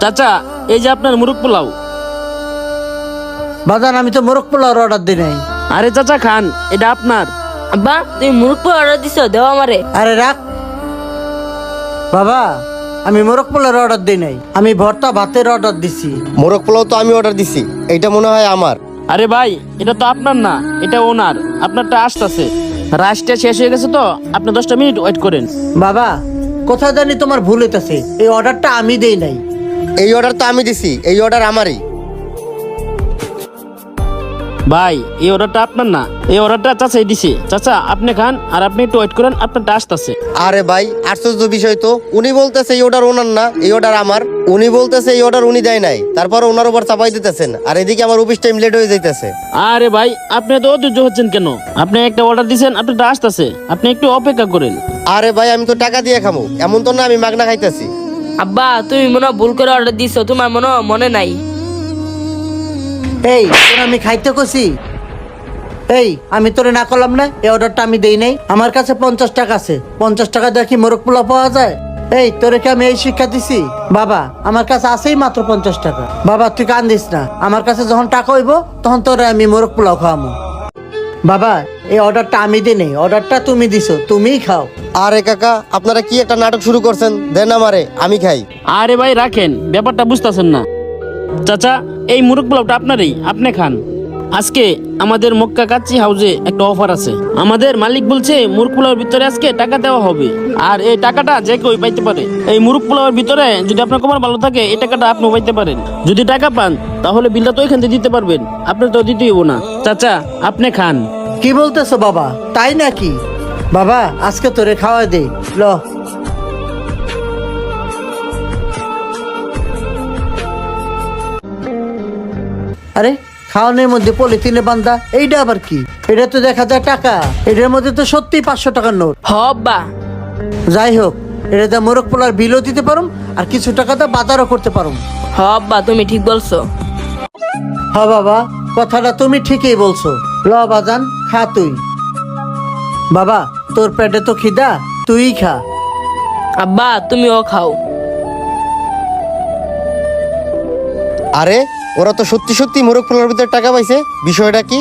চাচা, এই যে আপনার মুরগ পোলাও। বাজান, আমি তো মোরগ পোলাওর অর্ডার দিই নাই। আরে চাচা খান, এটা আপনার। আব্বা তুমি মুরগ পোলাও অর্ডার দিছো, দেও আমারে। আরে রাখ বাবা, আমি মোরগ পোলাওর অর্ডার দিই নাই, আমি ভর্তা ভাতের অর্ডার দিছি। মোরগ পোলাও তো আমি অর্ডার দিছি, এইটা মনে হয় আমার। আরে ভাই, এটা তো আপনার না, এটা ওনার। আপনারটা আসতেছে। রাইসটা শেষ হয়ে গেছে তো, আপনি 10টা মিনিট ওয়েট করেন। বাবা, কোথায় জানি তোমার ভুল হইতাছে, এই অর্ডারটা আমি দেই নাই। এই অর্ডার তো আমি দিছি, এই অর্ডার আমারই। ভাই, এই অর্ডারটা আপনার না, এই অর্ডারটা চাচাই দিছে। চাচা আপনি খান, আর আপনি একটু ওয়েট করেন, আপনারটা আসতেছে। আরে ভাই, আশ্চর্য বিষয় তো, উনি বলতেছে এই অর্ডার ওনার না, এই অর্ডার আমার। উনি বলতেছে এই অর্ডার উনি দেয় নাই, তারপর ওনার উপর চাপাই দিতেছেন, আর এদিকে আমার অফিস টাইম লেট হয়ে যাইতেছে। আরে ভাই, আপনি তো অধৈর্য হচ্ছেন কেন? আপনি একটা অর্ডার দিছেন, আপনারটা আসতেছে, আপনি একটু অপেক্ষা করেন। আরে ভাই, আমি তো টাকা দিয়ে খামু, এমন তো না আমি মাগনা খাইতেছি। আব্বা তুমি মনে হয় ভুল করে অর্ডার দিছো, তোমার মনে নাই। এই তোর আমি খাইতে কছি? এই আমি তোরে না করলাম না, এই অর্ডারটা আমি দেই নাই। আমার কাছে 50 টাকা আছে, 50 টাকা দিয়ে কি মোরগ পোলাও পাওয়া যায়? এই তোরে কি আমি এই শিক্ষা দিছি? বাবা, আমার কাছে আছেই মাত্র 50 টাকা। বাবা তুই কান্দিস না, আমার কাছে যখন টাকা হইব তখন তোরে আমি মোরগ পোলাও খাওয়াবো। বাবা, এই অর্ডারটা আমি দিই নাই, অর্ডারটা তুমি দিছো, তুমিই খাও। আরে কাকা, আপনারা কি একটা নাটক শুরু করছেন? দেন আমারে, আমি খাই। আরে ভাই রাখেন, ব্যাপারটা বুঝতেছেন না। চাচা, এই মুরগ পোলাওটা আপনারই, আপনি খান। আজকে আমাদের মক্কা কাচ্চি হাউসে একটা অফার আছে। আমাদের মালিক বলছে মুরগ পোলাওর ভিতরে আজকে টাকা দেওয়া হবে, আর এই টাকাটা যে কেউ পাইতে পারে। এই মুরগ পোলাওর ভিতরে যদি আপনার কোমর ভালো থাকে, এই টাকাটা আপনিও পাইতে পারেন। যদি টাকা পান তাহলে বিলটা তো এখান থেকে দিতে পারবেন, আপনি তো দিতেই হবো না। চাচা আপনি খান। কি বলতেছো বাবা, তাই নাকি? বাবা আজকে তোরে খাওয়া দে, ল। আরে খাওয়ানোর মধ্যে পলিথিনে বান্ধা, এইটা আবার কি? এটা তো দেখা যায় টাকা, এটার মধ্যে তো সত্যি 500 টাকার নোট। হ আব্বা। যাই হোক, এটা দিয়ে মোরগ পোলার বিলও দিতে পারো, আর কিছু টাকা তো বাজারও করতে পারো। হ আব্বা তুমি ঠিক বলছো। হ্যাঁ বাবা, কথাটা তুমি ঠিকই বলছো। ল বাজান, খা তুই। বাবা তোর পেটে তো খিদা, তুই খা। আব্বা তুমিও খাও। আরে ওরা তো সত্যি সত্যি মোরগ পোলাওর ভিতরে টাকা পাইছে, বিষয়টা কি?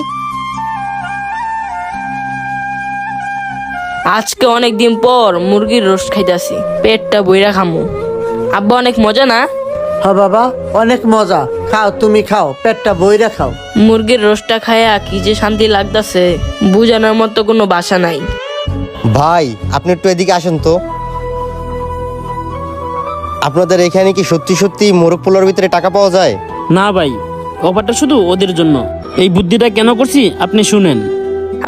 আজকে অনেক দিন পর মুরগির রোস্ট খাইতাছি, পেটটা বইরা খামু। আব্বা অনেক মজা না? হ্যাঁ বাবা, অনেক মজা। খাও, তুমি খাও, পেটটা বইরা খাও। মুরগির রোস্টটা খায়া কি যে শান্তি লাগতাছে, বুঝানোর মতো কোনো ভাষা নাই। ভাই আপনি একটু এদিকে আসেন তো। আপনাদের এখানে কি সত্যি সত্যি মোরগ পোলাওর ভিতরে টাকা পাওয়া যায়? না ভাই, অফারটা শুধু ওদের জন্য। এই বুদ্ধিটা কেন করছি আপনি শুনেন।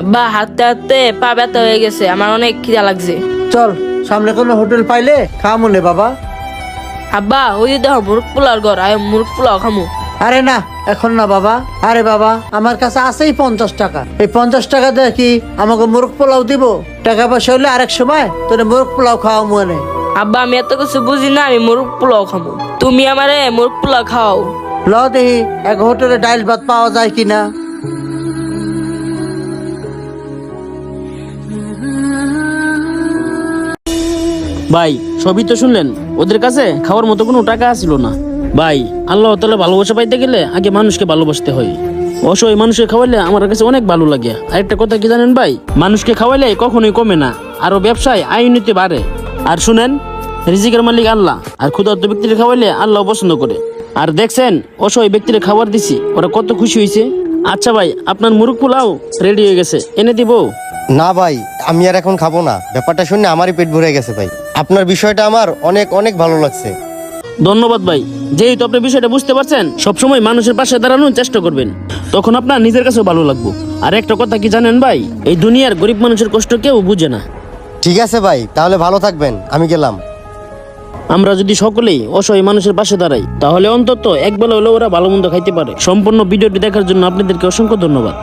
আব্বা হাঁটতে হাঁটতে পা ব্যথা হয়ে গেছে, আমার অনেক খিদা লাগছে। চল, সামনে কোনো হোটেল পাইলে খাও মনে বাবা। আব্বা ওই যে দেখো মুরগ পোলাওর ঘর, আয় মুরগ পোলাও খামু। আরে না, এখন না বাবা। আরে বাবা, আমার কাছে আছেই 50 টাকা। এই 50 টাকা দিয়ে কি আমাকে মুরগ পোলাও দিব? টাকা পয়সা হলে আরেক সময় তোর মুরগ পোলাও খাওয়া মনে। আব্বা আমি এত কিছু বুঝি না, আমি মুরগ পোলাও খামু। তুমি আমারে মুরগ পোলাও খাও। ল দেখি এক হোটেলে ডাইল ভাত পাওয়া যায় কিনা। ভাই সবই তো শুনলেন, ওদের কাছে খাওয়ার মতো কোনো টাকা ছিল না। ভাই, আল্লাহ তাআলা ভালোবাসা পাইতে গেলে আগে মানুষকে ভালোবাসতে হয়। অসহায় মানুষকে খাওয়াইলে আমার কাছে অনেক ভালো লাগে। আরেকটা কথা কি জানেন ভাই, মানুষকে খাওয়াইলে কখনোই কমে না, আরো ব্যবসায় আয় উন্নতি বাড়ে। আর শুনেন, রিজিকের মালিক আল্লাহ, আর ক্ষুধার্ত ব্যক্তির খাওয়াইলে আল্লাহ পছন্দ করে। আর দেখছেন অসহায় ব্যক্তির খাবার দিছি, ওরা কত খুশি হয়েছে। আচ্ছা ভাই, আপনার মুরগ পোলাও রেডি হয়ে গেছে, এনে দিব? না ভাই, আমি আর এখন খাবো না। ব্যাপারটা শুনে আমারই পেট ভরে গেছে ভাই। আপনার বিষয়টা আমার অনেক অনেক ভালো লাগছে। ধন্যবাদ ভাই। যেহেতু আপনি বিষয়টা বুঝতে পারছেন, সবসময় মানুষের পাশে দাঁড়ানোর চেষ্টা করবেন, তখন আপনার নিজের কাছেও ভালো লাগবে। আর একটা কথা কি জানেন ভাই, এই দুনিয়ার গরিব মানুষের কষ্ট কেউ বুঝে না। ঠিক আছে ভাই, তাহলে ভালো থাকবেন, আমি গেলাম। আমরা যদি সকলেই অসহায় মানুষের পাশে দাঁড়াই, তাহলে অন্তত একবেলা হলেও ওরা ভালো মন্দ খাইতে পারে। সম্পূর্ণ ভিডিওটি দেখার জন্য আপনাদেরকে অসংখ্য ধন্যবাদ।